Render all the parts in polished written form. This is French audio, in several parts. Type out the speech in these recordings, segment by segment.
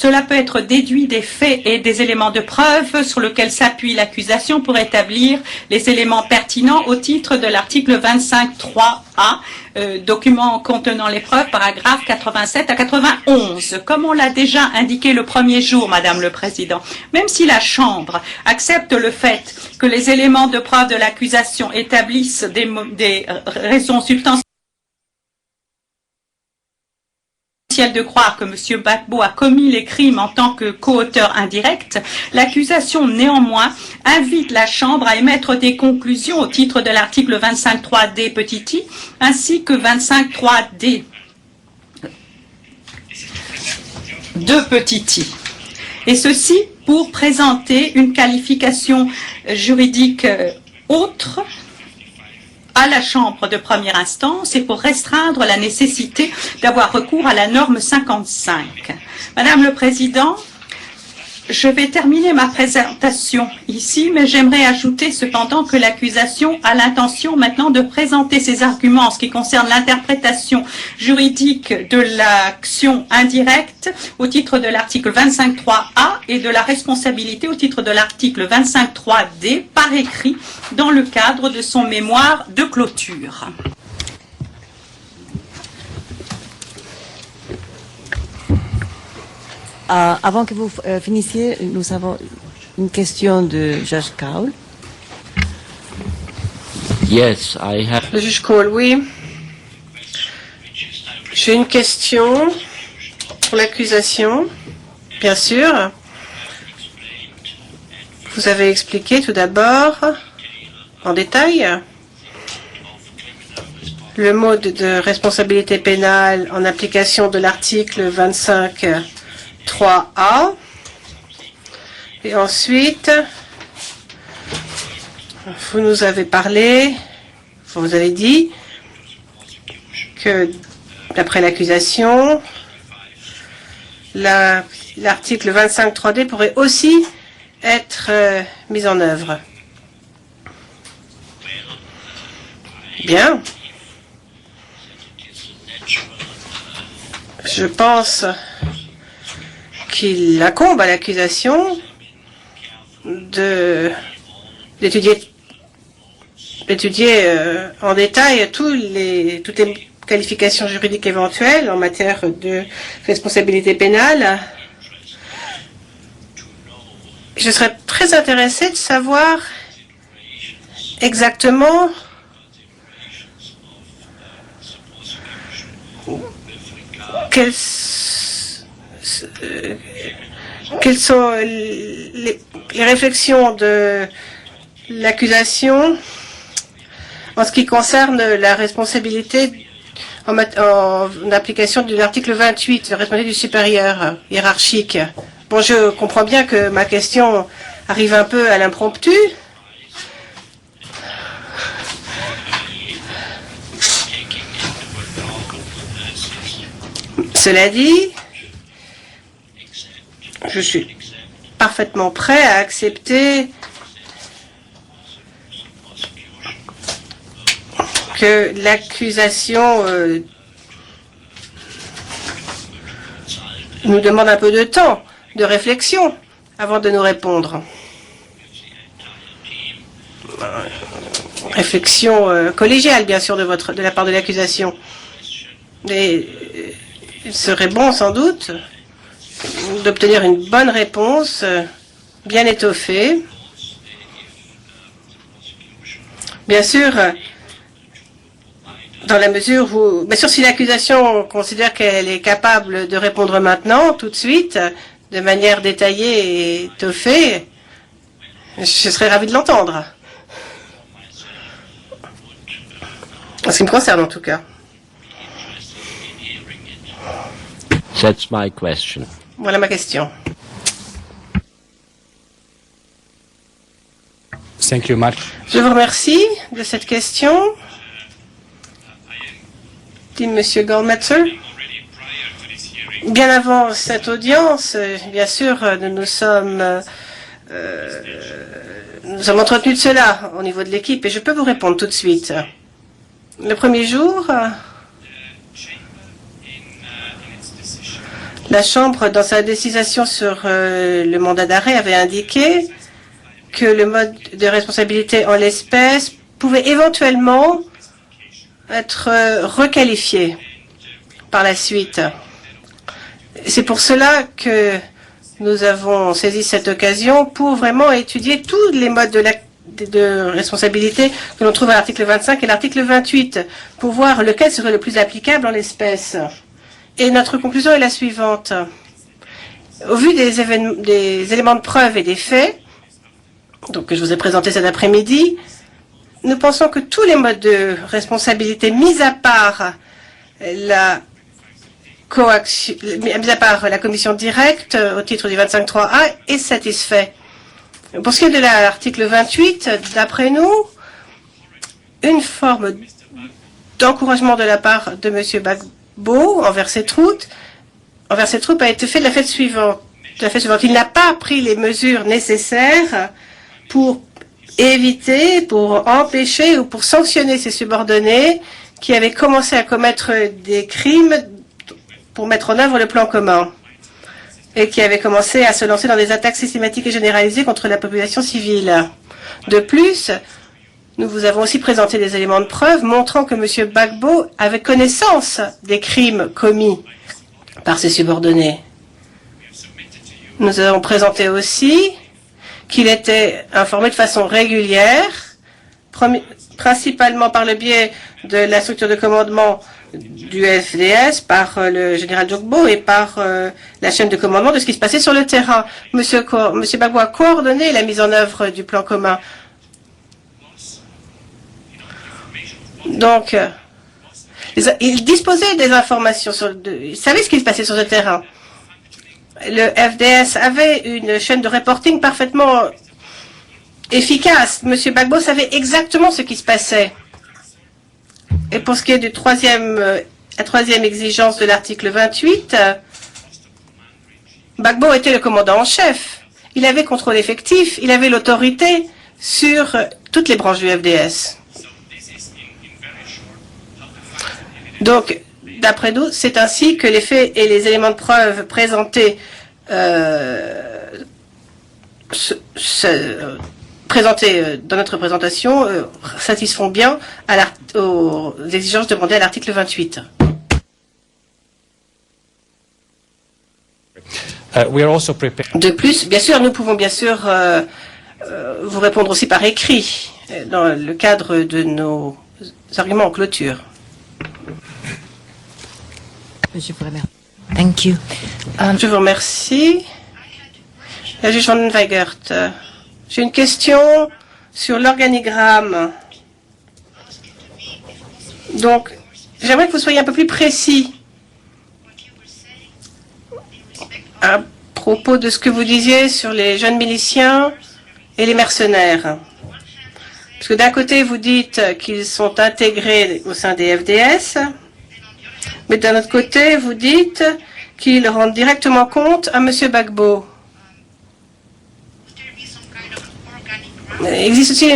Cela peut être déduit des faits et des éléments de preuve sur lesquels s'appuie l'accusation pour établir les éléments pertinents au titre de l'article 25.3a, document contenant les preuves, paragraphes 87 à 91. Comme on l'a déjà indiqué le premier jour, Madame le Président, même si la Chambre accepte le fait que les éléments de preuve de l'accusation établissent des raisons substantielles de croire que M. Gbagbo a commis les crimes en tant que coauteur indirect, l'accusation néanmoins invite la Chambre à émettre des conclusions au titre de l'article 25.3d petit i ainsi que 25.3d 2 petit i. Et ceci pour présenter une qualification juridique autre à la Chambre de première instance et pour restreindre la nécessité d'avoir recours à la norme 55. Madame le Président, je vais terminer ma présentation ici, mais j'aimerais ajouter cependant que l'accusation a l'intention maintenant de présenter ses arguments en ce qui concerne l'interprétation juridique de l'action indirecte au titre de l'article 25.3a et de la responsabilité au titre de l'article 25.3d par écrit dans le cadre de son mémoire de clôture. Avant que vous finissiez, nous avons une question de Judge Cole. Yes, I have. Le juge Cole, oui. J'ai une question pour l'accusation, bien sûr. Vous avez expliqué tout d'abord, en détail, le mode de responsabilité pénale en application de l'article 25.3a. Et ensuite, vous nous avez parlé, vous avez dit que d'après l'accusation, l'article 25.3d pourrait aussi être mis en œuvre. Bien. Je pense qu'il incombe à l'accusation d'étudier en détail toutes les qualifications juridiques éventuelles en matière de responsabilité pénale. Je serais très intéressé de savoir exactement quelles sont les réflexions de l'accusation en ce qui concerne la responsabilité en application de l'article 28, la responsabilité du supérieur hiérarchique. Bon, je comprends bien que ma question arrive un peu à l'impromptu. Cela dit, je suis parfaitement prêt à accepter que l'accusation nous demande un peu de temps, de réflexion, avant de nous répondre. Réflexion collégiale, bien sûr, de la part de l'accusation. Mais il serait bon, sans doute, d'obtenir une bonne réponse, bien étoffée. Bien sûr, dans la mesure où, bien sûr, si l'accusation considère qu'elle est capable de répondre maintenant, tout de suite, de manière détaillée et étoffée, je serais ravi de l'entendre. En ce qui me concerne, en tout cas. That's my question. Voilà ma question. Thank you much. Je vous remercie de cette question. Dit M. Goldmetzer. Bien avant cette audience, bien sûr, nous avons entretenu de cela au niveau de l'équipe et je peux vous répondre tout de suite. Le premier jour, La Chambre, dans sa décision sur le mandat d'arrêt, avait indiqué que le mode de responsabilité en l'espèce pouvait éventuellement être requalifié par la suite. C'est pour cela que nous avons saisi cette occasion pour vraiment étudier tous les modes de responsabilité que l'on trouve à l'article 25 et l'article 28 pour voir lequel serait le plus applicable en l'espèce. Et notre conclusion est la suivante. Au vu des éléments de preuve et des faits, donc que je vous ai présentés cet après-midi, nous pensons que tous les modes de responsabilité, mis à part la commission directe au titre du 25.3a, est satisfait. Pour ce qui est de l'article 28, d'après nous, une forme d'encouragement de la part de M. Gbagbo envers ses troupes a été fait de la fête suivante. Il n'a pas pris les mesures nécessaires pour éviter, pour empêcher ou pour sanctionner ses subordonnés qui avaient commencé à commettre des crimes pour mettre en œuvre le plan commun et qui avaient commencé à se lancer dans des attaques systématiques et généralisées contre la population civile. De plus, nous vous avons aussi présenté des éléments de preuve montrant que M. Gbagbo avait connaissance des crimes commis par ses subordonnés. Nous avons présenté aussi qu'il était informé de façon régulière, principalement par le biais de la structure de commandement du FDS, par le général Jogbo et par la chaîne de commandement de ce qui se passait sur le terrain. M. Gbagbo a coordonné la mise en œuvre du plan commun. Donc, il disposait des informations, il savait ce qui se passait sur le terrain. Le FDS avait une chaîne de reporting parfaitement efficace. M. Gbagbo savait exactement ce qui se passait. Et pour ce qui est du la troisième exigence de l'article 28, Gbagbo était le commandant en chef. Il avait contrôle effectif, il avait l'autorité sur toutes les branches du FDS. Donc, d'après nous, c'est ainsi que les faits et les éléments de preuve présentés dans notre présentation satisfont bien aux exigences demandées à l'article 28. De plus, bien sûr, nous pouvons bien sûr vous répondre aussi par écrit dans le cadre de nos arguments en clôture. Je vous remercie. Thank you. Je vous remercie. La juge Van Weigert, j'ai une question sur l'organigramme. Donc, j'aimerais que vous soyez un peu plus précis à propos de ce que vous disiez sur les jeunes miliciens et les mercenaires. Parce que d'un côté, vous dites qu'ils sont intégrés au sein des FDS, mais d'un autre côté, vous dites qu'ils rendent directement compte à M. Gbagbo. Existe-t-il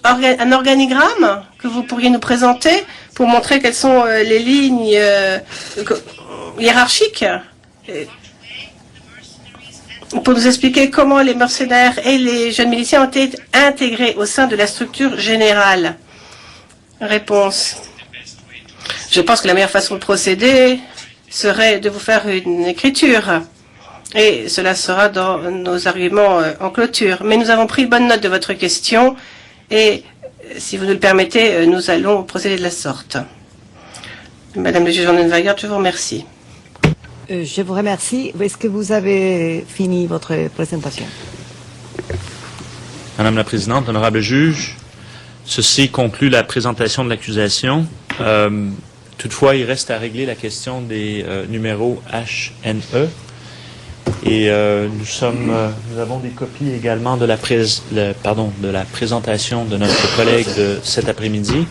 un organigramme que vous pourriez nous présenter pour montrer quelles sont les lignes hiérarchiques, pour nous expliquer comment les mercenaires et les jeunes miliciens ont été intégrés au sein de la structure générale? Réponse. Je pense que la meilleure façon de procéder serait de vous faire une écriture. Et cela sera dans nos arguments en clôture. Mais nous avons pris bonne note de votre question et, si vous nous le permettez, nous allons procéder de la sorte. Madame le juge Van Weigert, je vous remercie. Je vous remercie. Est-ce que vous avez fini votre présentation? Madame la Présidente, honorable juge, ceci conclut la présentation de l'accusation. Toutefois, il reste à régler la question des numéros HNE. Et nous avons des copies également de la présentation de notre collègue de cet après-midi.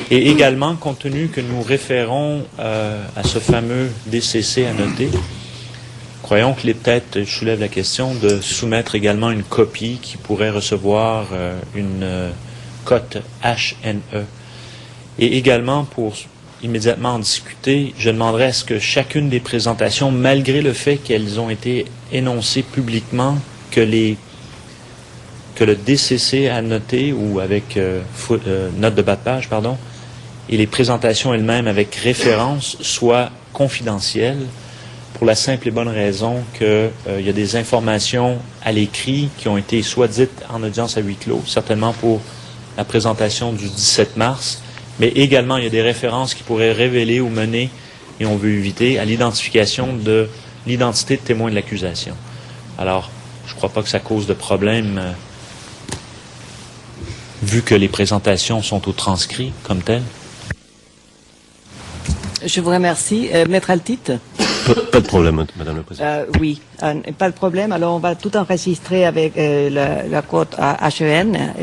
Et également, compte tenu que nous référons à ce fameux DCC à noter, croyons qu'il est peut-être, je soulève la question, de soumettre également une copie qui pourrait recevoir une cote HNE. Et également, pour immédiatement en discuter, je demanderais à ce que chacune des présentations, malgré le fait qu'elles ont été énoncées publiquement, que le DCC a noté, ou avec note de bas de page, pardon, et les présentations elles-mêmes avec référence soient confidentielles, pour la simple et bonne raison qu'il y a des informations à l'écrit qui ont été soit dites en audience à huis clos, certainement pour la présentation du 17 mars, mais également il y a des références qui pourraient révéler ou mener, et on veut éviter, à l'identification de l'identité de témoin de l'accusation. Alors, je ne crois pas que ça cause de problème, vu que les présentations sont au transcrit comme telles. Je vous remercie. Maître Altit? Pas de problème, Madame la Présidente. Oui, pas de problème. Alors, on va tout enregistrer avec la code HEN,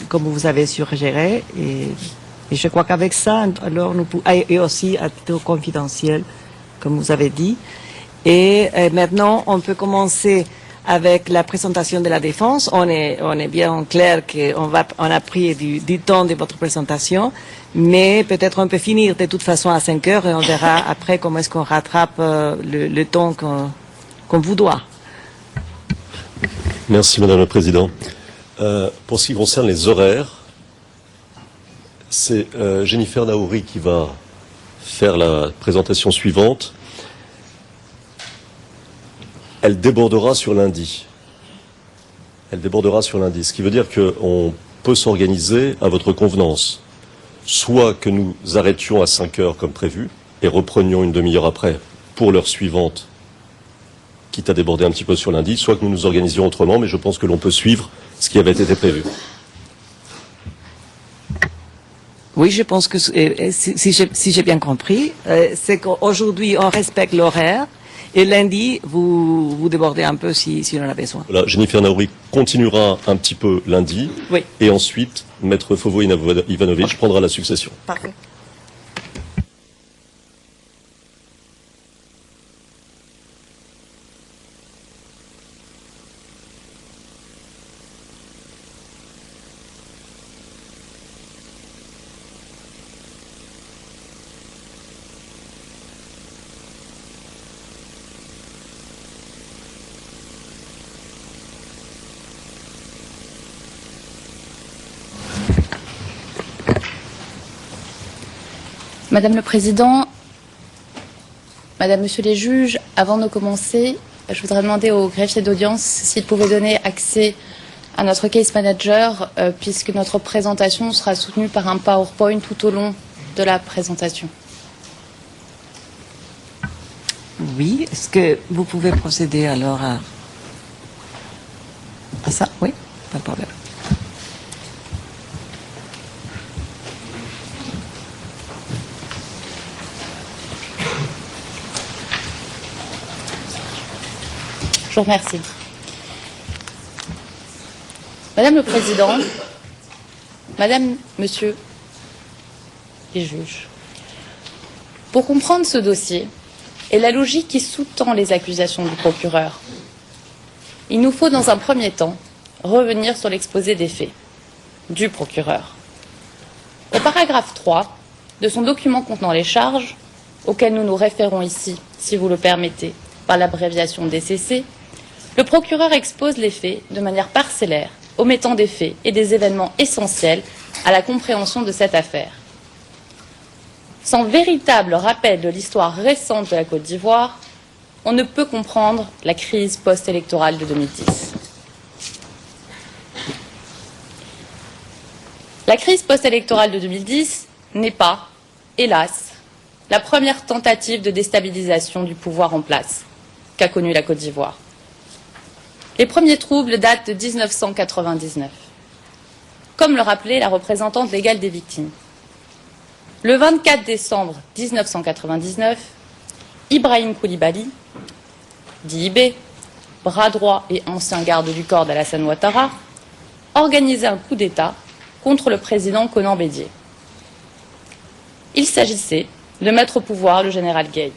comme vous avez suggéré. Et je crois qu'avec ça, alors nous pouvons, et aussi à titre confidentiel, comme vous avez dit. Et maintenant, on peut commencer avec la présentation de la défense. On est bien clair qu'on a pris du temps de votre présentation, mais peut-être on peut finir de toute façon à 5 heures et on verra après comment est-ce qu'on rattrape le temps qu'on vous doit. Merci, Madame la Présidente. Pour ce qui concerne les horaires, c'est Jennifer Naouri qui va faire la présentation suivante. Elle débordera sur lundi. Elle débordera sur lundi, ce qui veut dire qu'on peut s'organiser à votre convenance. Soit que nous arrêtions à 5 heures comme prévu et reprenions une demi-heure après pour l'heure suivante, quitte à déborder un petit peu sur lundi, soit que nous nous organisions autrement, mais je pense que l'on peut suivre ce qui avait été prévu. Oui, je pense que si j'ai bien compris, c'est qu'aujourd'hui on respecte l'horaire. Et lundi, vous débordez un peu si on en a besoin. Voilà, Jennifer Naouri continuera un petit peu lundi. Oui. Et ensuite, Maître Fovo Ivanovic prendra la succession. Parfait. Madame le Président, Madame, Monsieur les juges, avant de commencer, je voudrais demander au greffier d'audience s'il pouvait donner accès à notre case manager, puisque notre présentation sera soutenue par un PowerPoint tout au long de la présentation. Oui, est-ce que vous pouvez procéder alors à ça? Oui, pas de problème. Je vous remercie. Madame le Président, Madame, Monsieur les juges, pour comprendre ce dossier et la logique qui sous-tend les accusations du procureur, il nous faut dans un premier temps revenir sur l'exposé des faits du procureur. Au paragraphe 3 de son document contenant les charges, auquel nous nous référons ici, si vous le permettez, par l'abréviation DCC, le procureur expose les faits de manière parcellaire, omettant des faits et des événements essentiels à la compréhension de cette affaire. Sans véritable rappel de l'histoire récente de la Côte d'Ivoire, on ne peut comprendre la crise post-électorale de 2010. La crise post-électorale de 2010 n'est pas, hélas, la première tentative de déstabilisation du pouvoir en place qu'a connue la Côte d'Ivoire. Les premiers troubles datent de 1999, comme le rappelait la représentante légale des victimes. Le 24 décembre 1999, Ibrahim Koulibaly, dit IB, bras droit et ancien garde du corps d'Alassane Ouattara, organisait un coup d'État contre le président Konan Bédié. Il s'agissait de mettre au pouvoir le général Gueye.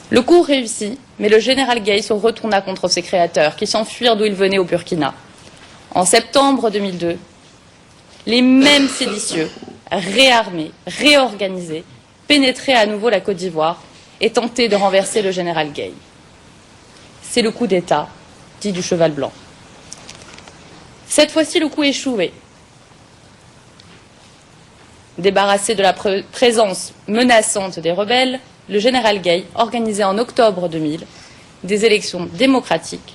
Le coup réussit, mais le général Gueye se retourna contre ses créateurs, qui s'enfuirent d'où ils venaient au Burkina. En septembre 2002, les mêmes séditieux, réarmés, réorganisés, pénétraient à nouveau la Côte d'Ivoire et tentaient de renverser le général Gueye. C'est le coup d'État, dit du cheval blanc. Cette fois-ci, le coup échoué. Débarrassé de la présence menaçante des rebelles, le général Gueye organisait en octobre 2000 des élections démocratiques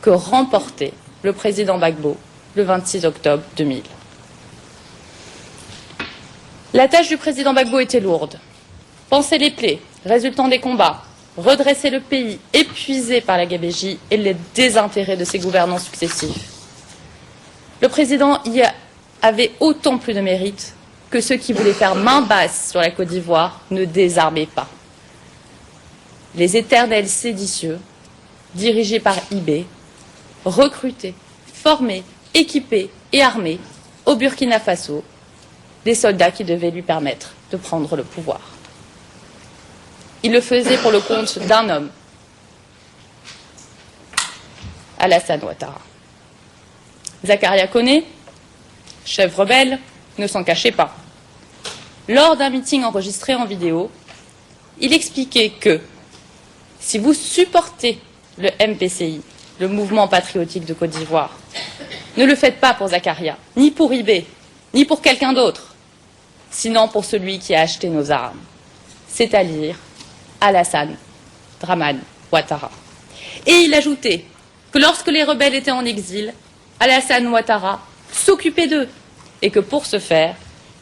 que remportait le président Gbagbo le 26 octobre 2000. La tâche du président Gbagbo était lourde. Panser les plaies résultant des combats, redresser le pays épuisé par la gabegie et les désintérêts de ses gouvernants successifs. Le président y avait autant plus de mérite que ceux qui voulaient faire main basse sur la Côte d'Ivoire ne désarmaient pas. Les éternels séditieux, dirigés par IB, recrutés, formés, équipés et armés au Burkina Faso, des soldats qui devaient lui permettre de prendre le pouvoir. Il le faisait pour le compte d'un homme, Alassane Ouattara. Zakaria Koné, chef rebelle, ne s'en cachait pas. Lors d'un meeting enregistré en vidéo, il expliquait que si vous supportez le MPCI, le mouvement patriotique de Côte d'Ivoire, ne le faites pas pour Zakaria, ni pour IB, ni pour quelqu'un d'autre, sinon pour celui qui a acheté nos armes, c'est-à-dire Alassane Dramane Ouattara. Et il ajoutait que lorsque les rebelles étaient en exil, Alassane Ouattara s'occupait d'eux et que pour ce faire,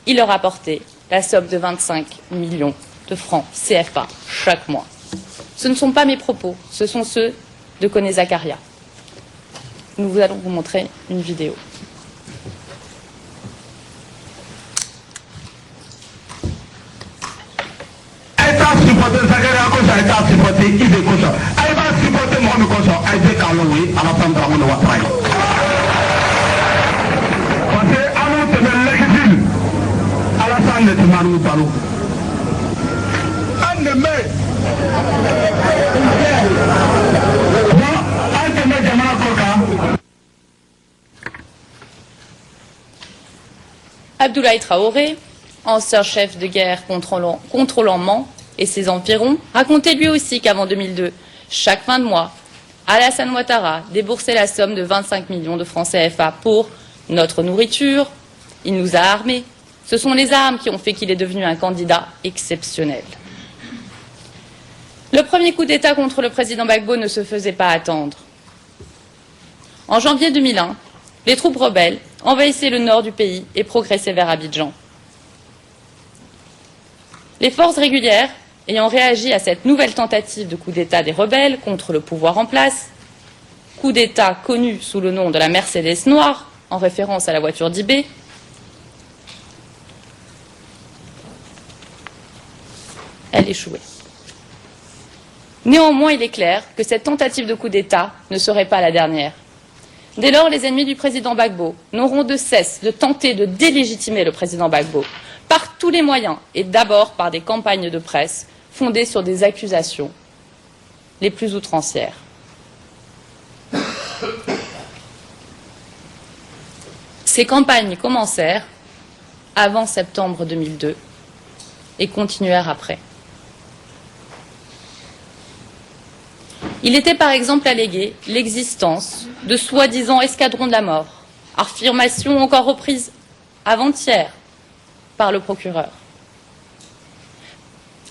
il leur apportait la somme de 25 millions de francs CFA chaque mois. Ce ne sont pas mes propos, ce sont ceux de Koné Zakaria. Nous allons vous montrer une vidéo. Abdoulaye Traoré, ancien chef de guerre contrôlant Mans et ses environs, racontait lui aussi qu'avant 2002, chaque fin de mois, Alassane Ouattara déboursait la somme de 25 millions de francs CFA pour notre nourriture. Il nous a armés. Ce sont les armes qui ont fait qu'il est devenu un candidat exceptionnel. Le premier coup d'État contre le président Gbagbo ne se faisait pas attendre. En janvier 2001, les troupes rebelles envahissaient le nord du pays et progressaient vers Abidjan. Les forces régulières, ayant réagi à cette nouvelle tentative de coup d'État des rebelles contre le pouvoir en place, coup d'État connu sous le nom de la Mercedes noire, en référence à la voiture d'IB, elle échouait. Néanmoins, il est clair que cette tentative de coup d'État ne serait pas la dernière. Dès lors, les ennemis du président Gbagbo n'auront de cesse de tenter de délégitimer le président Gbagbo par tous les moyens et d'abord par des campagnes de presse fondées sur des accusations les plus outrancières. Ces campagnes commencèrent avant septembre 2002 et continuèrent après. Il était par exemple allégué l'existence de soi-disant escadrons de la mort, affirmation encore reprise avant-hier par le procureur.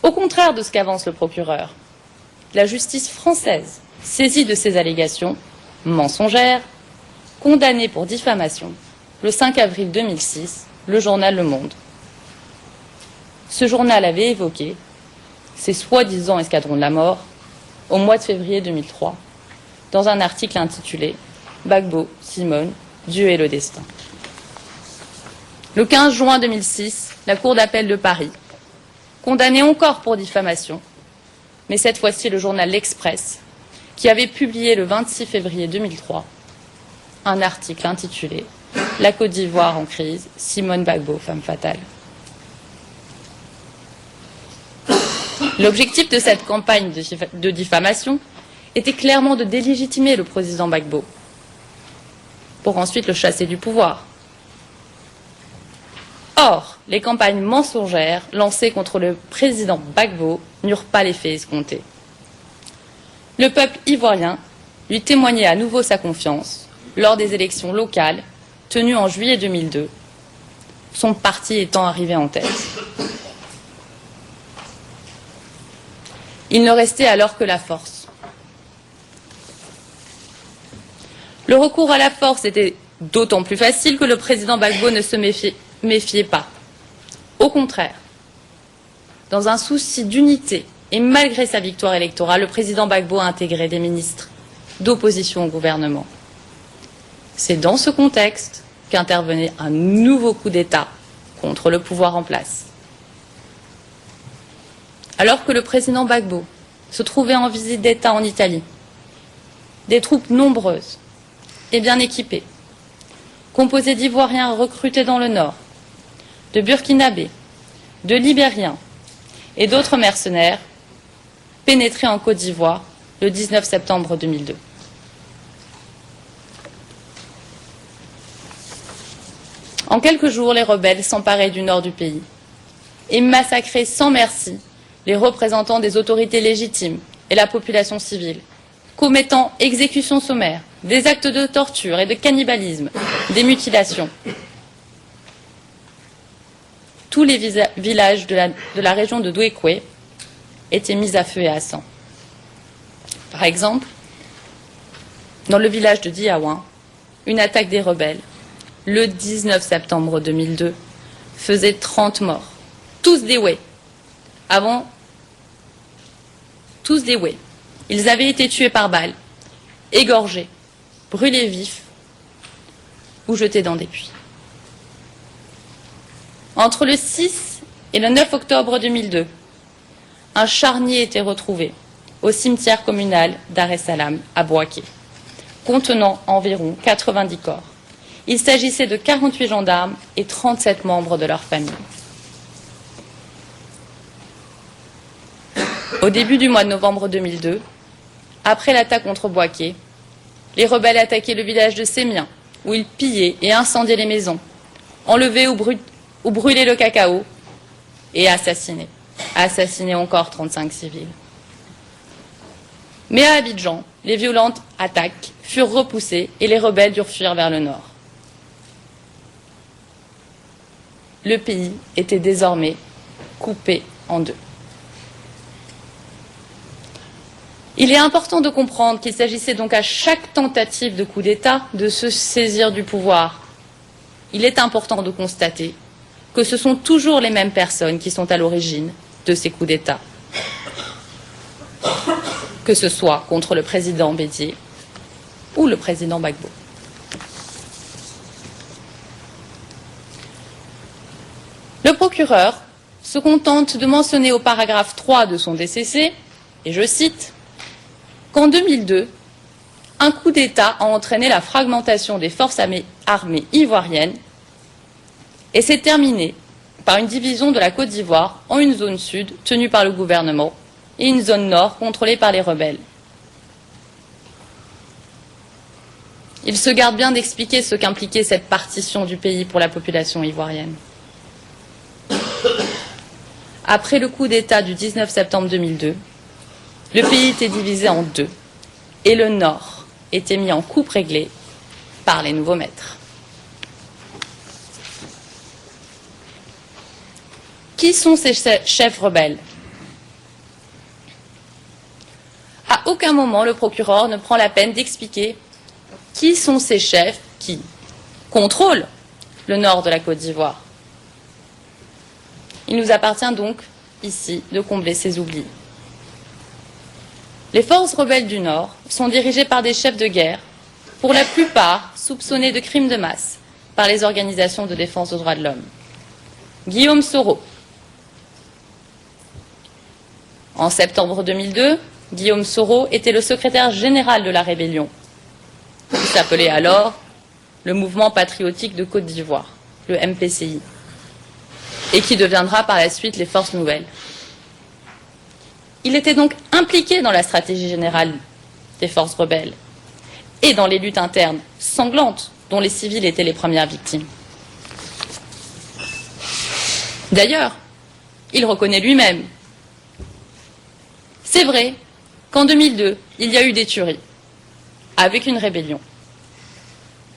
Au contraire de ce qu'avance le procureur, la justice française, saisie de ces allégations mensongères, condamnée pour diffamation, le 5 avril 2006, le journal Le Monde. Ce journal avait évoqué ces soi-disant escadrons de la mort au mois de février 2003, dans un article intitulé « Gbagbo, Simone, Dieu et le destin ». Le 15 juin 2006, la Cour d'appel de Paris, condamnée encore pour diffamation, mais cette fois-ci le journal L'Express, qui avait publié le 26 février 2003 un article intitulé « La Côte d'Ivoire en crise, Simone Gbagbo, femme fatale ». L'objectif de cette campagne de diffamation était clairement de délégitimer le président Gbagbo pour ensuite le chasser du pouvoir. Or, les campagnes mensongères lancées contre le président Gbagbo n'eurent pas l'effet escompté. Le peuple ivoirien lui témoignait à nouveau sa confiance lors des élections locales tenues en juillet 2002, son parti étant arrivé en tête. Il ne restait alors que la force. Le recours à la force était d'autant plus facile que le président Gbagbo ne se méfiait pas. Au contraire, dans un souci d'unité et malgré sa victoire électorale, le président Gbagbo a intégré des ministres d'opposition au gouvernement. C'est dans ce contexte qu'intervenait un nouveau coup d'État contre le pouvoir en place. Alors que le président Gbagbo se trouvait en visite d'État en Italie, des troupes nombreuses et bien équipées, composées d'Ivoiriens recrutés dans le Nord, de Burkinabés, de Libériens et d'autres mercenaires, pénétraient en Côte d'Ivoire le 19 septembre 2002. En quelques jours, les rebelles s'emparaient du nord du pays et massacraient sans merci les représentants des autorités légitimes et la population civile, commettant exécutions sommaires, des actes de torture et de cannibalisme, des mutilations. Tous les villages de la région de Douékoué étaient mis à feu et à sang. Par exemple, dans le village de Diaouin, une attaque des rebelles, le 19 septembre 2002, faisait 30 morts, tous des Wé. Tous des Wé. Ils avaient été tués par balles, égorgés, brûlés vifs ou jetés dans des puits. Entre le 6 et le 9 octobre 2002, un charnier était retrouvé au cimetière communal d'Ar-es-Salam à Bouaké, contenant environ 90 corps. Il s'agissait de 48 gendarmes et 37 membres de leur famille. Au début du mois de novembre 2002, après l'attaque contre Bouaké, les rebelles attaquaient le village de Sémien, où ils pillaient et incendiaient les maisons, enlevaient ou brûlaient le cacao et assassinaient encore 35 civils. Mais à Abidjan, les violentes attaques furent repoussées et les rebelles durent fuir vers le nord. Le pays était désormais coupé en deux. Il est important de comprendre qu'il s'agissait donc à chaque tentative de coup d'État de se saisir du pouvoir. Il est important de constater que ce sont toujours les mêmes personnes qui sont à l'origine de ces coups d'État, que ce soit contre le président Bédié ou le président Gbagbo. Le procureur se contente de mentionner au paragraphe 3 de son DCC, et je cite, qu'en 2002, un coup d'État a entraîné la fragmentation des forces armées ivoiriennes et s'est terminé par une division de la Côte d'Ivoire en une zone sud tenue par le gouvernement et une zone nord contrôlée par les rebelles. Il se garde bien d'expliquer ce qu'impliquait cette partition du pays pour la population ivoirienne. Après le coup d'État du 19 septembre 2002, le pays était divisé en deux et le nord était mis en coupe réglée par les nouveaux maîtres. Qui sont ces chefs rebelles? À aucun moment, le procureur ne prend la peine d'expliquer qui sont ces chefs qui contrôlent le nord de la Côte d'Ivoire. Il nous appartient donc, ici, de combler ces oublis. Les forces rebelles du Nord sont dirigées par des chefs de guerre, pour la plupart soupçonnés de crimes de masse par les organisations de défense des droits de l'homme. Guillaume Soro. En septembre 2002, Guillaume Soro était le secrétaire général de la rébellion, qui s'appelait alors le Mouvement patriotique de Côte d'Ivoire, le MPCI, et qui deviendra par la suite les Forces nouvelles. Il était donc impliqué dans la stratégie générale des forces rebelles et dans les luttes internes sanglantes dont les civils étaient les premières victimes. D'ailleurs, il reconnaît lui-même. C'est vrai qu'en 2002, il y a eu des tueries, avec une rébellion.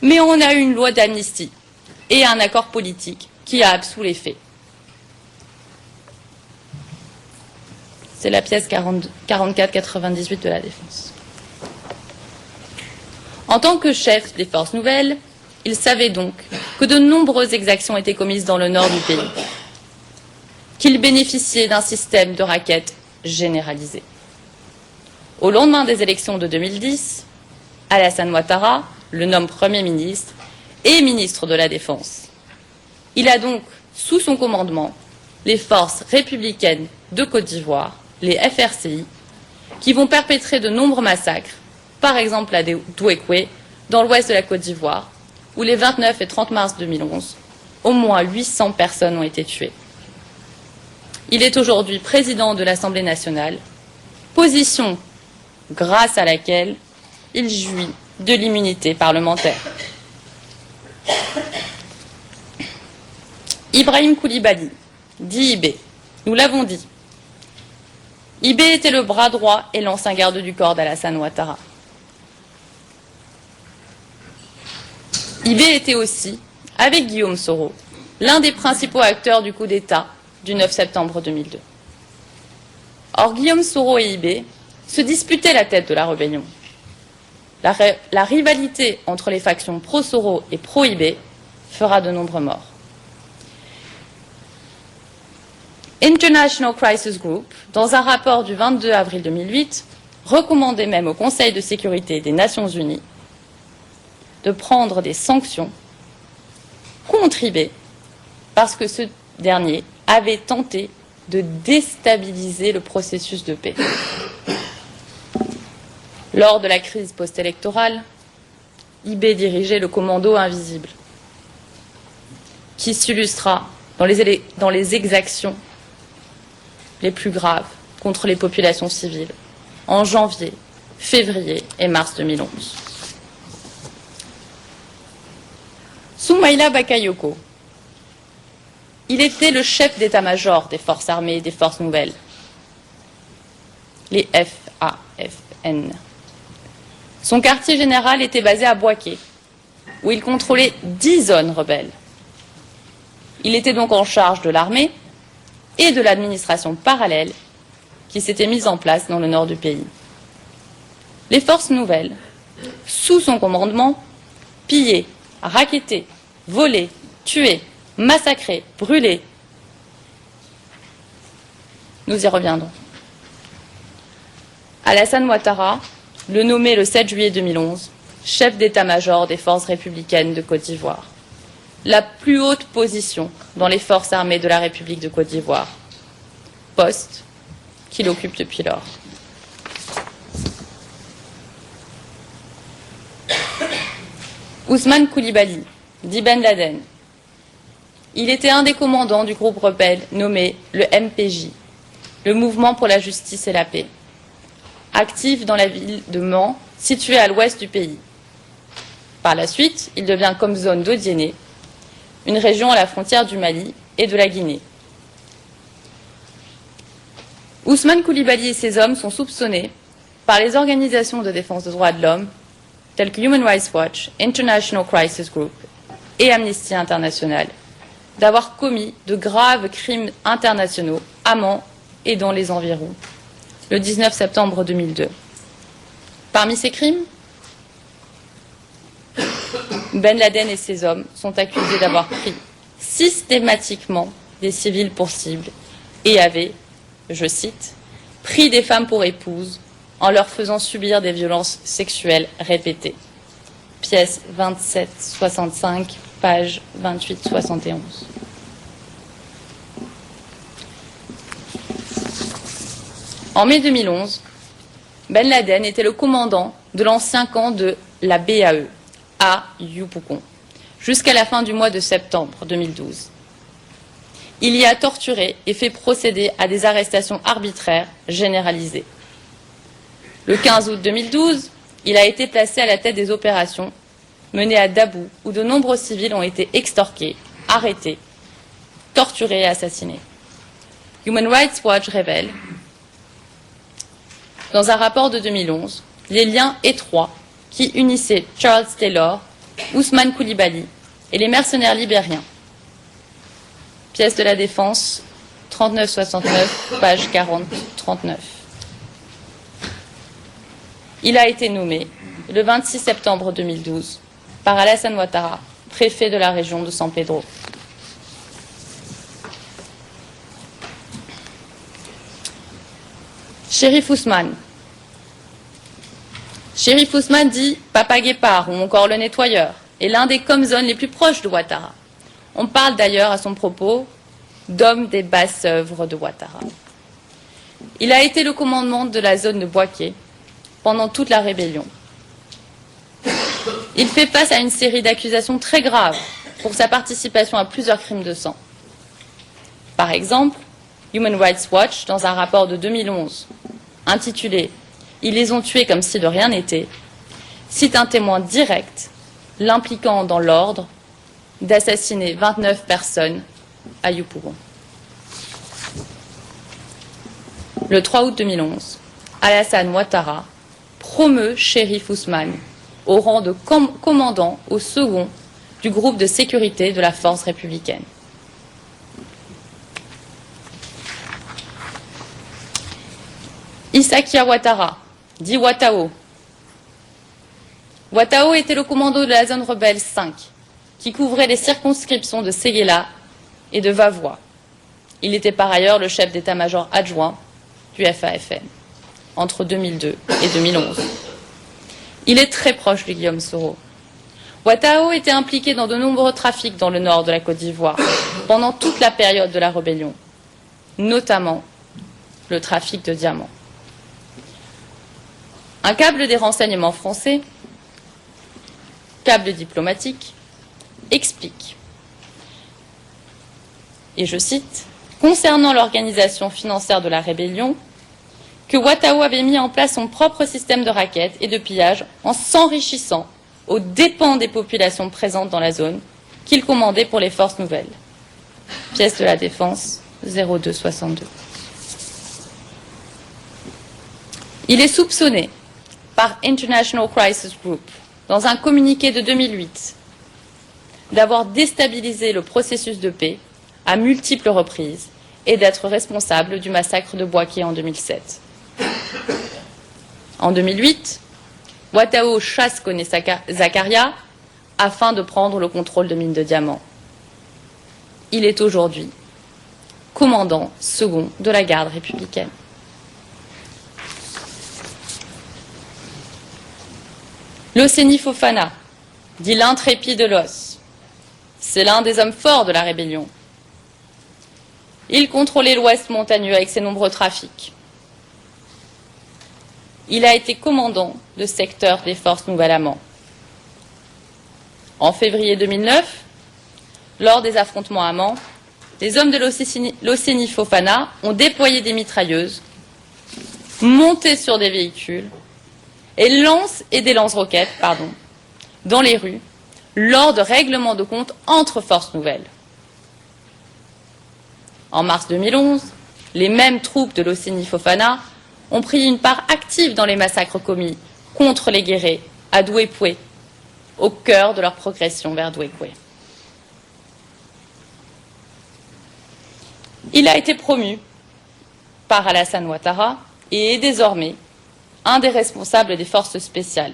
Mais on a eu une loi d'amnistie et un accord politique qui a absous les faits. C'est la pièce 44-98 de la Défense. En tant que chef des forces nouvelles, il savait donc que de nombreuses exactions étaient commises dans le nord du pays, qu'il bénéficiait d'un système de raquettes généralisé. Au lendemain des élections de 2010, Alassane Ouattara le nomme Premier ministre et ministre de la Défense. Il a donc sous son commandement les forces républicaines de Côte d'Ivoire, les FRCI, qui vont perpétrer de nombreux massacres, par exemple à Douékoué, dans l'ouest de la Côte d'Ivoire, où les 29 et 30 mars 2011, au moins 800 personnes ont été tuées. Il est aujourd'hui président de l'Assemblée nationale, position grâce à laquelle il jouit de l'immunité parlementaire. Ibrahim Koulibaly, dit Ibé, nous l'avons dit. Ibé était le bras droit et l'ancien garde du corps d'Alassane Ouattara. Ibé était aussi, avec Guillaume Soro, l'un des principaux acteurs du coup d'État du 9 septembre 2002. Or, Guillaume Soro et Ibé se disputaient la tête de la rébellion. La rivalité entre les factions pro-Soro et pro-Ibé fera de nombreux morts. International Crisis Group, dans un rapport du 22 avril 2008, recommandait même au Conseil de sécurité des Nations Unies de prendre des sanctions contre Ibé parce que ce dernier avait tenté de déstabiliser le processus de paix. Lors de la crise post-électorale, Ibé dirigeait le commando invisible, qui s'illustra dans les exactions les plus graves contre les populations civiles en janvier, février et mars 2011. Soumaïla Bakayoko, il était le chef d'état-major des forces armées et des forces nouvelles, les FAFN. Son quartier général était basé à Bouaké, où il contrôlait 10 zones rebelles. Il était donc en charge de l'armée et de l'administration parallèle qui s'était mise en place dans le nord du pays. Les forces nouvelles, sous son commandement, pillaient, racketaient, volaient, tuaient, massacraient, brûlaient. Nous y reviendrons. Alassane Ouattara, le nommé le 7 juillet 2011, chef d'état-major des forces républicaines de Côte d'Ivoire. La plus haute position dans les forces armées de la République de Côte d'Ivoire, poste qu'il occupe depuis lors. Ousmane Coulibaly, dit Ben Laden. Il était un des commandants du groupe rebelle nommé le MPJ, le Mouvement pour la justice et la paix, actif dans la ville de Mans, située à l'ouest du pays. Par la suite, il devient comme zone d'Odiéné, une région à la frontière du Mali et de la Guinée. Ousmane Coulibaly et ses hommes sont soupçonnés par les organisations de défense des droits de l'homme, telles que Human Rights Watch, International Crisis Group et Amnesty International, d'avoir commis de graves crimes internationaux à Mans et dans les environs, le 19 septembre 2002. Parmi ces crimes, Ben Laden et ses hommes sont accusés d'avoir pris systématiquement des civils pour cible et avaient, je cite, pris des femmes pour épouses en leur faisant subir des violences sexuelles répétées. Pièce 27-65, page 28-71. En mai 2011, Ben Laden était le commandant de l'ancien camp de la BAE, à Yopougon, jusqu'à la fin du mois de septembre 2012. Il y a torturé et fait procéder à des arrestations arbitraires généralisées. Le 15 août 2012, il a été placé à la tête des opérations menées à Dabou, où de nombreux civils ont été extorqués, arrêtés torturés et assassinés. Human Rights Watch révèle, dans un rapport de 2011, les liens étroits qui unissaient Charles Taylor, Ousmane Coulibaly et les mercenaires libériens. Pièce de la Défense, 39-69, page 40-39. Il a été nommé le 26 septembre 2012 par Alassane Ouattara, préfet de la région de San Pedro. Chérif Ousmane. Chérif Ousmane dit Papa Guépard ou encore le nettoyeur est l'un des comzones les plus proches de Ouattara. On parle d'ailleurs à son propos d'homme des basses œuvres de Ouattara. Il a été le commandement de la zone de Bouaké pendant toute la rébellion. Il fait face à une série d'accusations très graves pour sa participation à plusieurs crimes de sang. Par exemple, Human Rights Watch, dans un rapport de 2011, intitulé « Ils les ont tués comme si de rien n'était », cite un témoin direct l'impliquant dans l'ordre d'assassiner 29 personnes à Yopougon. Le 3 août 2011, Alassane Ouattara promeut Chérif Ousmane au rang de commandant au second du groupe de sécurité de la force républicaine. Issakia Ouattara, dit Ouattao. Ouattao était le commando de la zone rebelle 5, qui couvrait les circonscriptions de Séguéla et de Vavois. Il était par ailleurs le chef d'état-major adjoint du FAFN entre 2002 et 2011. Il est très proche de Guillaume Soro. Ouattao était impliqué dans de nombreux trafics dans le nord de la Côte d'Ivoire pendant toute la période de la rébellion, notamment le trafic de diamants. Un câble des renseignements français, câble diplomatique, explique, et je cite, « Concernant l'organisation financière de la rébellion, que Ouattao avait mis en place son propre système de raquettes et de pillage en s'enrichissant aux dépens des populations présentes dans la zone qu'il commandait pour les forces nouvelles. » Pièce de la Défense, 0262. Il est soupçonné par International Crisis Group, dans un communiqué de 2008, d'avoir déstabilisé le processus de paix à multiples reprises et d'être responsable du massacre de Bouaké en 2007. En 2008, Ouattao chasse Koné Zakaria afin de prendre le contrôle de mines de diamants. Il est aujourd'hui commandant second de la garde républicaine. Loseni Fofana, dit l'intrépide Los, c'est l'un des hommes forts de la rébellion. Il contrôlait l'ouest montagneux avec ses nombreux trafics. Il a été commandant de secteur des forces Nouvel-Amand. En février 2009, lors des affrontements à Mans, les hommes de Loseni Fofana ont déployé des mitrailleuses, monté sur des véhicules et des lance-roquettes, dans les rues, lors de règlements de compte entre forces nouvelles. En mars 2011, les mêmes troupes de Loseni Fofana ont pris une part active dans les massacres commis contre les guérés à Douépoué, au cœur de leur progression vers Douépoué. Il a été promu par Alassane Ouattara et est désormais un des responsables des forces spéciales.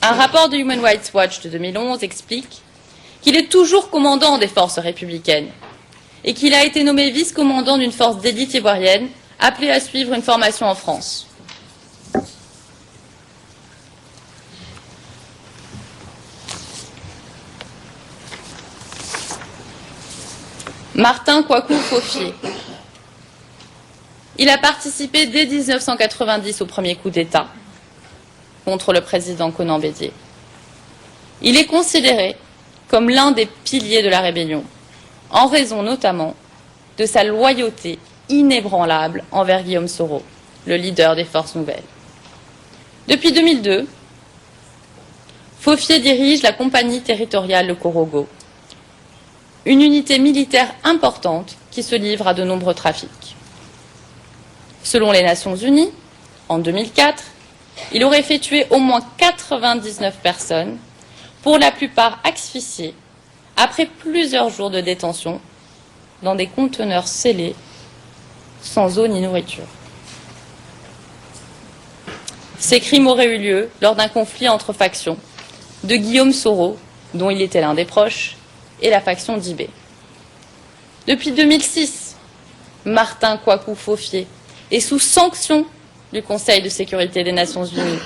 Un rapport de Human Rights Watch de 2011 explique qu'il est toujours commandant des forces républicaines et qu'il a été nommé vice-commandant d'une force d'élite ivoirienne appelée à suivre une formation en France. Martin Kouakou Fofié. Il a participé dès 1990 au premier coup d'État contre le président Konan Bédié. Il est considéré comme l'un des piliers de la rébellion, en raison notamment de sa loyauté inébranlable envers Guillaume Soro, le leader des forces nouvelles. Depuis 2002, Fofié dirige la compagnie territoriale Le Korogo, une unité militaire importante qui se livre à de nombreux trafics. Selon les Nations Unies, en 2004, il aurait fait tuer au moins 99 personnes, pour la plupart asphyxiées, après plusieurs jours de détention, dans des conteneurs scellés, sans eau ni nourriture. Ces crimes auraient eu lieu lors d'un conflit entre factions de Guillaume Soro, dont il était l'un des proches, et la faction d'Ibé. Depuis 2006, Martin Kouakou Fofié est sous sanction du Conseil de sécurité des Nations Unies,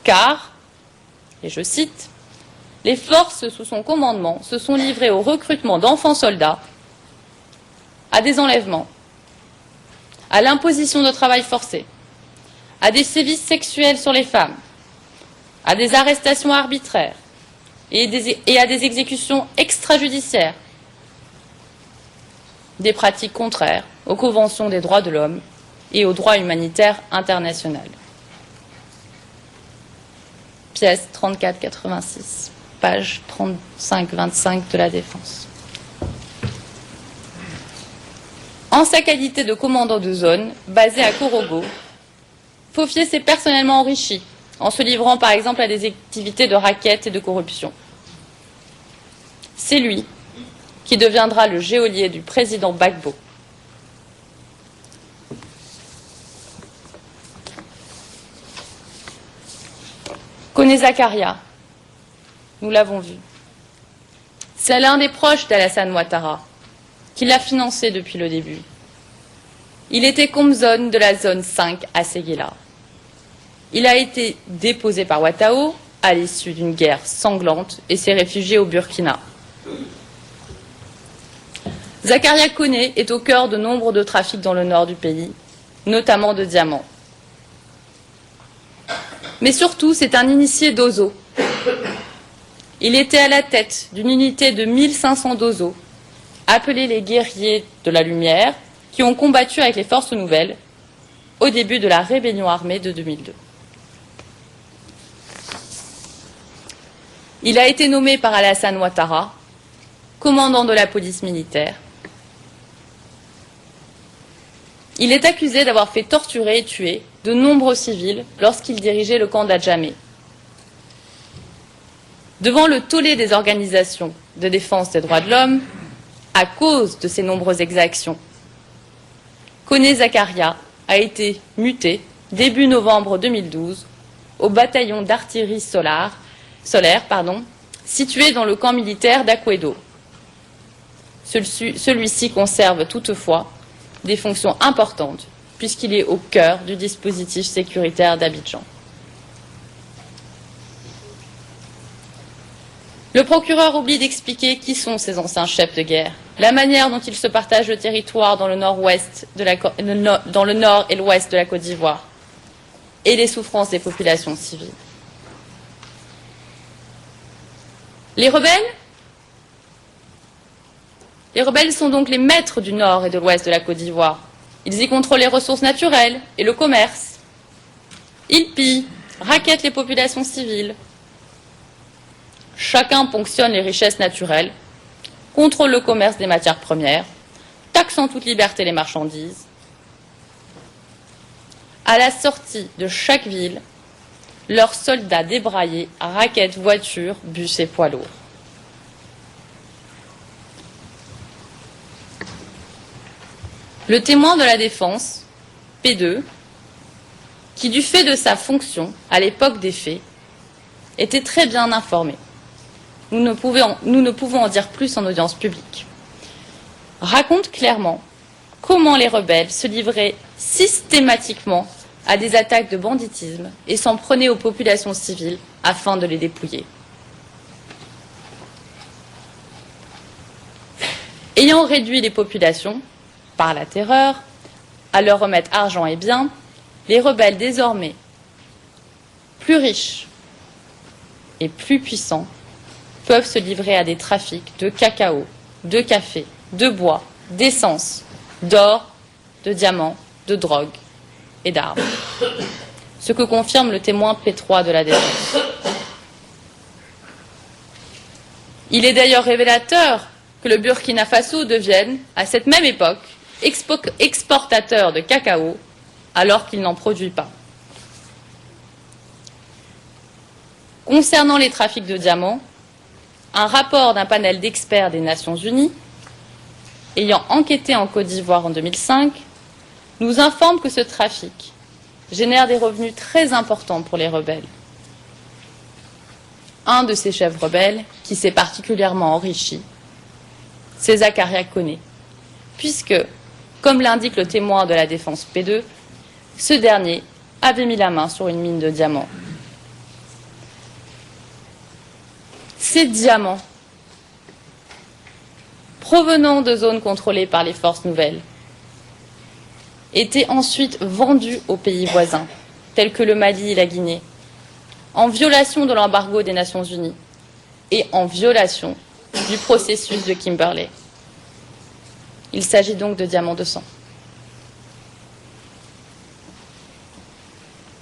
car, et je cite, « les forces sous son commandement se sont livrées au recrutement d'enfants soldats, à des enlèvements, à l'imposition de travail forcé, à des sévices sexuels sur les femmes, à des arrestations arbitraires et à des exécutions extrajudiciaires, des pratiques contraires aux conventions des droits de l'homme et au droit humanitaire international. » Pièce 34-86, page 35-25 de la Défense. En sa qualité de commandant de zone, basé à Korogo, Fofié s'est personnellement enrichi, en se livrant par exemple à des activités de racket et de corruption. C'est lui qui deviendra le geôlier du président Gbagbo. Koné Zakaria, nous l'avons vu. C'est l'un des proches d'Alassane Ouattara, qui l'a financé depuis le début. Il était Komzone de la zone 5 à Séguéla. Il a été déposé par Ouattao à l'issue d'une guerre sanglante et s'est réfugié au Burkina. Zakaria Koné est au cœur de nombre de trafics dans le nord du pays, notamment de diamants. Mais surtout, c'est un initié d'Ozo. Il était à la tête d'une unité de 1500 d'Ozo, appelés les guerriers de la lumière, qui ont combattu avec les forces nouvelles au début de la rébellion armée de 2002. Il a été nommé par Alassane Ouattara commandant de la police militaire. Il est accusé d'avoir fait torturer et tuer de nombreux civils lorsqu'il dirigeait le camp d'Adjamé. Devant le tollé des organisations de défense des droits de l'homme, à cause de ces nombreuses exactions, Koné Zakaria a été muté début novembre 2012 au bataillon d'artillerie solaire, situé dans le camp militaire d'Akwedo. Celui-ci conserve toutefois des fonctions importantes puisqu'il est au cœur du dispositif sécuritaire d'Abidjan. Le procureur oublie d'expliquer qui sont ces anciens chefs de guerre, la manière dont ils se partagent le territoire dans le nord-ouest dans le nord et l'ouest de la Côte d'Ivoire, et les souffrances des populations civiles. Les rebelles sont donc les maîtres du nord et de l'ouest de la Côte d'Ivoire. Ils y contrôlent les ressources naturelles et le commerce. Ils pillent, rackettent les populations civiles. Chacun ponctionne les richesses naturelles, contrôle le commerce des matières premières, taxe en toute liberté les marchandises. À la sortie de chaque ville, leurs soldats débraillés rackettent voitures, bus et poids lourds. Le témoin de la défense, P2, qui du fait de sa fonction à l'époque des faits, était très bien informé. Nous ne pouvons en dire plus en audience publique. Raconte clairement comment les rebelles se livraient systématiquement à des attaques de banditisme et s'en prenaient aux populations civiles afin de les dépouiller. Ayant réduit les populations par la terreur à leur remettre argent et biens, les rebelles désormais plus riches et plus puissants peuvent se livrer à des trafics de cacao, de café, de bois, d'essence, d'or, de diamants, de drogue et d'armes. Ce que confirme le témoin P3 de la défense. Il est d'ailleurs révélateur que le Burkina Faso devienne, à cette même époque, exportateur de cacao, alors qu'il n'en produit pas. Concernant les trafics de diamants, un rapport d'un panel d'experts des Nations Unies, ayant enquêté en Côte d'Ivoire en 2005, nous informe que ce trafic génère des revenus très importants pour les rebelles. Un de ces chefs rebelles, qui s'est particulièrement enrichi, c'est Zakaria Koné, puisque, comme l'indique le témoin de la défense P2, ce dernier avait mis la main sur une mine de diamants. Ces diamants, provenant de zones contrôlées par les forces nouvelles, étaient ensuite vendus aux pays voisins, tels que le Mali et la Guinée, en violation de l'embargo des Nations Unies et en violation du processus de Kimberley. Il s'agit donc de diamants de sang.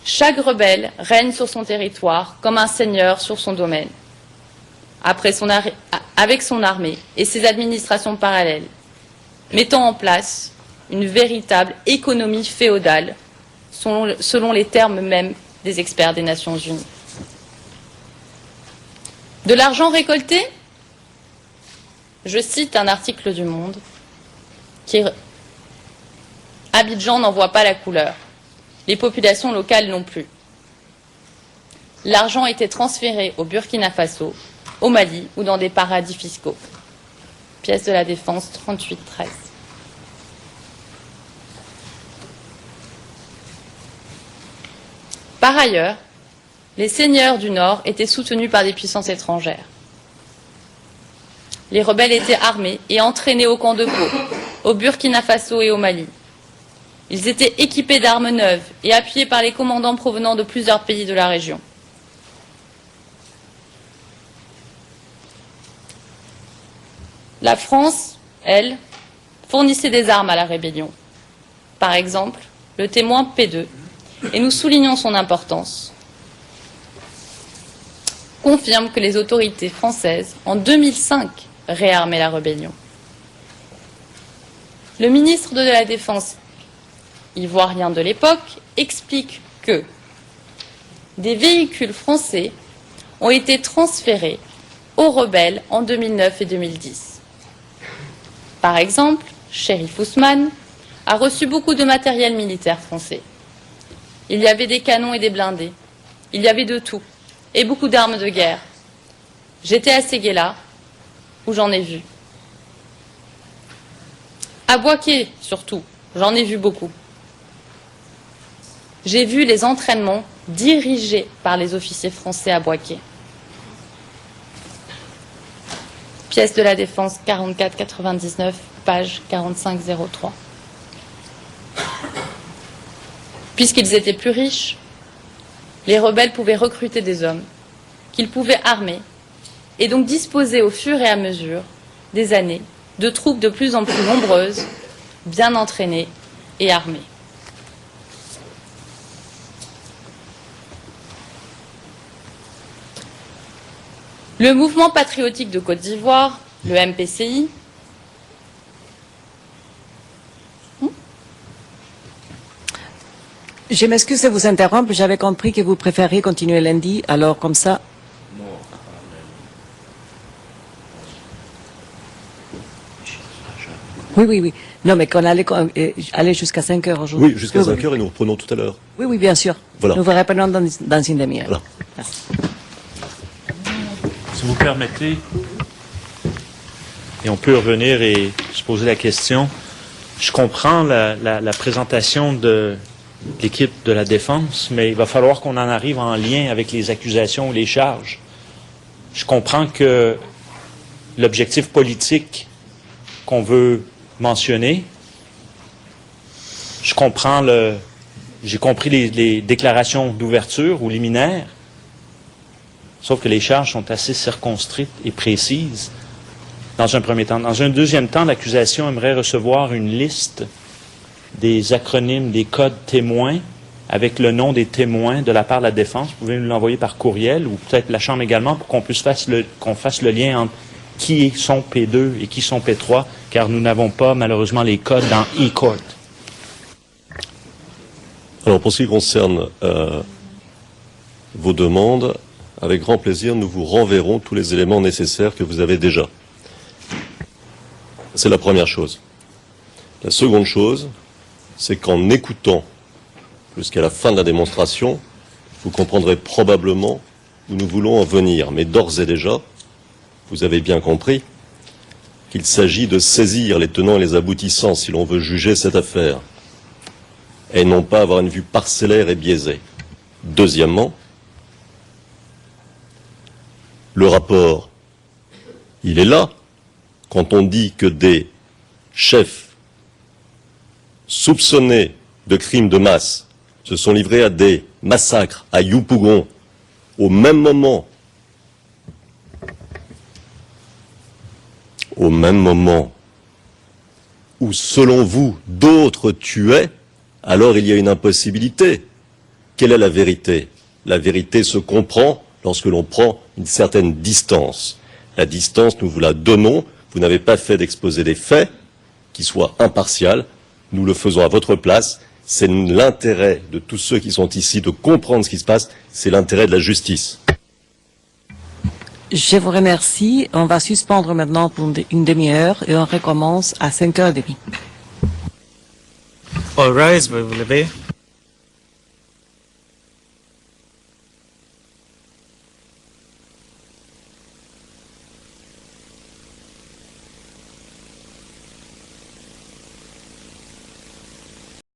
Chaque rebelle règne sur son territoire comme un seigneur sur son domaine, avec son armée et ses administrations parallèles, mettant en place une véritable économie féodale, selon les termes mêmes des experts des Nations Unies. De l'argent récolté, je cite un article du Monde, Abidjan n'en voit pas la couleur. Les populations locales non plus. L'argent était transféré au Burkina Faso, au Mali ou dans des paradis fiscaux. Pièce de la Défense 38-13. Par ailleurs, les seigneurs du Nord étaient soutenus par des puissances étrangères. Les rebelles étaient armés et entraînés au camp de Pau, au Burkina Faso et au Mali. Ils étaient équipés d'armes neuves et appuyés par les commandants provenant de plusieurs pays de la région. La France, elle, fournissait des armes à la rébellion. Par exemple, le témoin P2, et nous soulignons son importance, confirme que les autorités françaises, en 2005, réarmaient la rébellion. Le ministre de la Défense ivoirien de l'époque explique que des véhicules français ont été transférés aux rebelles en 2009 et 2010. Par exemple, Chérif Ousmane a reçu beaucoup de matériel militaire français. Il y avait des canons et des blindés. Il y avait de tout. Et beaucoup d'armes de guerre. J'étais à Séguéla, où j'en ai vu. À Bouaké, surtout, j'en ai vu beaucoup. J'ai vu les entraînements dirigés par les officiers français à Bouaké. Pièce de la Défense 44-99, page 4503. Puisqu'ils étaient plus riches, les rebelles pouvaient recruter des hommes, qu'ils pouvaient armer, et donc disposer au fur et à mesure des années de troupes de plus en plus nombreuses, bien entraînées et armées. Le mouvement patriotique de Côte d'Ivoire, le MPCI, Je m'excuse de vous interrompre, j'avais compris que vous préfériez continuer lundi, alors comme ça. Oui. Non, mais qu'on allait aller jusqu'à 5 heures aujourd'hui. Oui, jusqu'à 5 heures et nous reprenons tout à l'heure. Oui, bien sûr. Voilà. Nous vous reprenons dans une demi-heure. Voilà. Merci. Si vous permettez, et on peut revenir et se poser la question, je comprends la présentation de l'équipe de la défense, mais il va falloir qu'on en arrive en lien avec les accusations ou les charges. Je comprends que l'objectif politique qu'on veut mentionner, j'ai compris les déclarations d'ouverture ou liminaires, sauf que les charges sont assez circonscrites et précises dans un premier temps. Dans un deuxième temps, l'accusation aimerait recevoir une liste des acronymes, des codes témoins, avec le nom des témoins de la part de la défense. Vous pouvez nous l'envoyer par courriel, ou peut-être la Chambre également, pour qu'on fasse le lien entre qui sont P2 et qui sont P3, car nous n'avons pas malheureusement les codes dans e-court. Alors pour ce qui concerne vos demandes, avec grand plaisir, nous vous renverrons tous les éléments nécessaires que vous avez déjà. C'est la première chose. La seconde chose, c'est qu'en écoutant jusqu'à la fin de la démonstration, vous comprendrez probablement où nous voulons en venir. Mais d'ores et déjà, vous avez bien compris qu'il s'agit de saisir les tenants et les aboutissants si l'on veut juger cette affaire, et non pas avoir une vue parcellaire et biaisée. Deuxièmement, le rapport, il est là quand on dit que des chefs soupçonnés de crimes de masse se sont livrés à des massacres à Yopougon au même moment où, selon vous, d'autres tuaient, alors il y a une impossibilité. Quelle est la vérité? La vérité se comprend lorsque l'on prend une certaine distance. La distance, nous vous la donnons. Vous n'avez pas fait d'exposé des faits qui soit impartial. Nous le faisons à votre place. C'est l'intérêt de tous ceux qui sont ici de comprendre ce qui se passe. C'est l'intérêt de la justice. Je vous remercie. On va suspendre maintenant pour une demi-heure et on recommence à 5h30. All rise, veuillez vous lever.